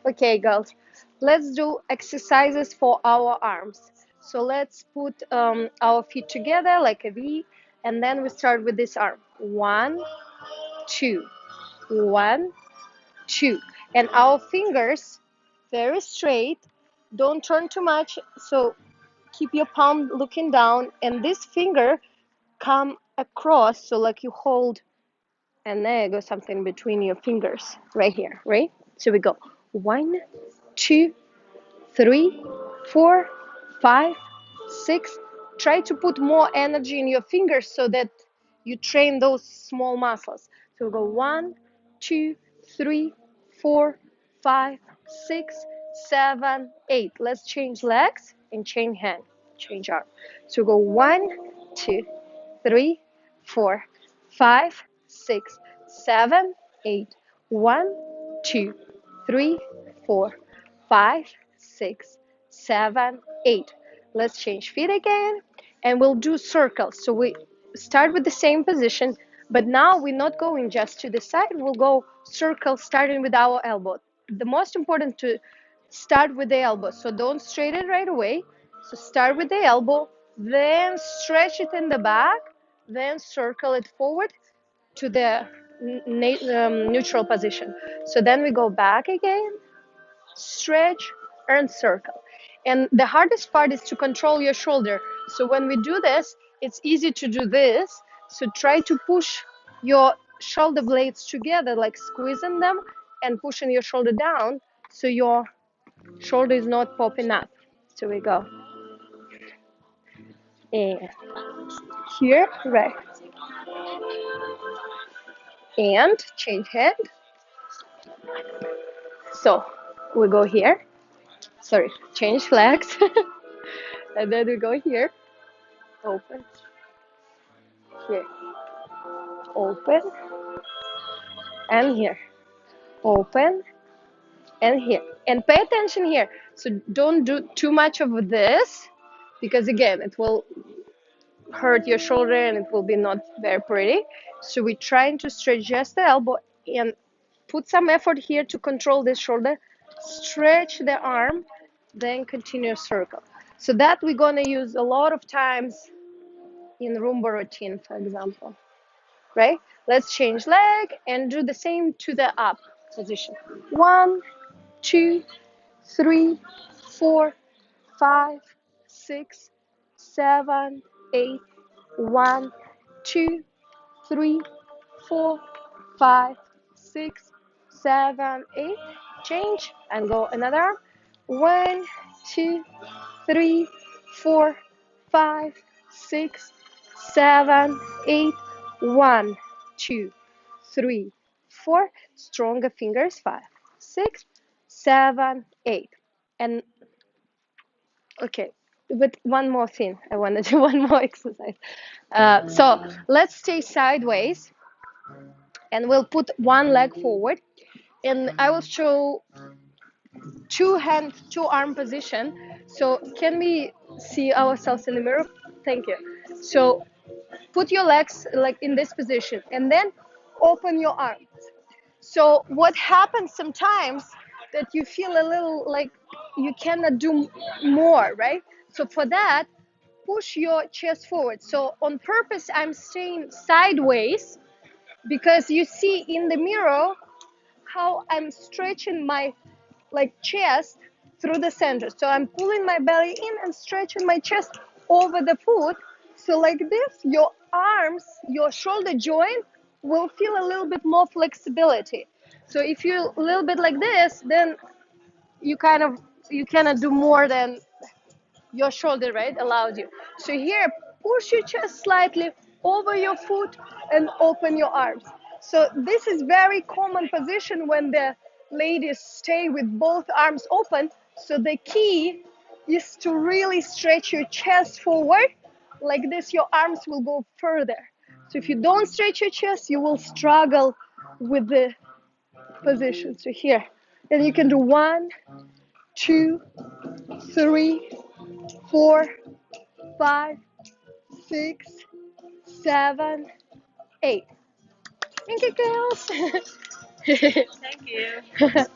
Okay, girls, let's do exercises for our arms. So let's put our feet together like a V, and then we start with this arm. 1, 2, 1, 2, and our fingers very straight. Don't turn too much. So keep your palm looking down, and this finger come across. So like you hold an egg or something between your fingers, right here, right? So we go 1, 2, 3, 4, 5, 6. Try to put more energy in your fingers so that you train those small muscles. So we go 1, 2, 3, 4, 5, 6, 7, 8. Let's change legs and change hand, change arm. So we go 1, 2, 3, 4, 5, 6, 7, 8. 1, 2, 3, 4, 5, 6, 7, 8. Let's change feet again, and we'll do circles. So we start with the same position, but now we're not going just to the side. We'll go circle starting with our elbow. The most important to start with the elbow. So don't straighten right away. So start with the elbow, then stretch it in the back, then circle it forward to the neutral position. So then we go back again, stretch and circle. And the hardest part is to control your shoulder. So when we do this, it's easy to do this. So try to push your shoulder blades together, like squeezing them and pushing your shoulder down so your shoulder is not popping up. So we go. And here, right. And change hand. So we go here. Sorry, change legs. And then we go here. Open. Here. Open. And here. Open. And here. And pay attention here. So don't do too much of this, because again, it will hurt your shoulder and it will be not very pretty. So we're trying to stretch just the elbow and put some effort here to control this shoulder. Stretch the arm, then continue circle. So that we're gonna use a lot of times in Roomba routine, for example, right? Let's change leg and do the same to the up position. 1, 2, 3, 4, 5, 6, 7, 8. 1, 2, 3, 4, 5, 6, 7, 8. Change and go another arm. 1, 2, 3, 4, 5, 6, 7, 8. 1, 2, 3, 4. Stronger fingers. 5, 6, 7, 8. And okay, but one more thing. I want to do one more exercise. So let's stay sideways, and we'll put one leg forward. And I will show two arm position. So can we see ourselves in the mirror? Thank you. So put your legs like in this position, and then open your arms. So what happens sometimes that you feel a little like you cannot do more, right? So for that, push your chest forward. So on purpose, I'm staying sideways, because you see in the mirror how I'm stretching my like chest through the center. So I'm pulling my belly in and stretching my chest over the foot. So like this, your arms, your shoulder joint will feel a little bit more flexibility. So if you're a little bit like this, then you cannot do more than your shoulder, right, allows you. So here, push your chest slightly over your foot and open your arms. So this is very common position when the ladies stay with both arms open. So the key is to really stretch your chest forward. Like this, your arms will go further. So if you don't stretch your chest, you will struggle with the position. So here, and you can do 1, 2, 3, 4, 5, 6, 7, 8. Thank you, girls. Thank you.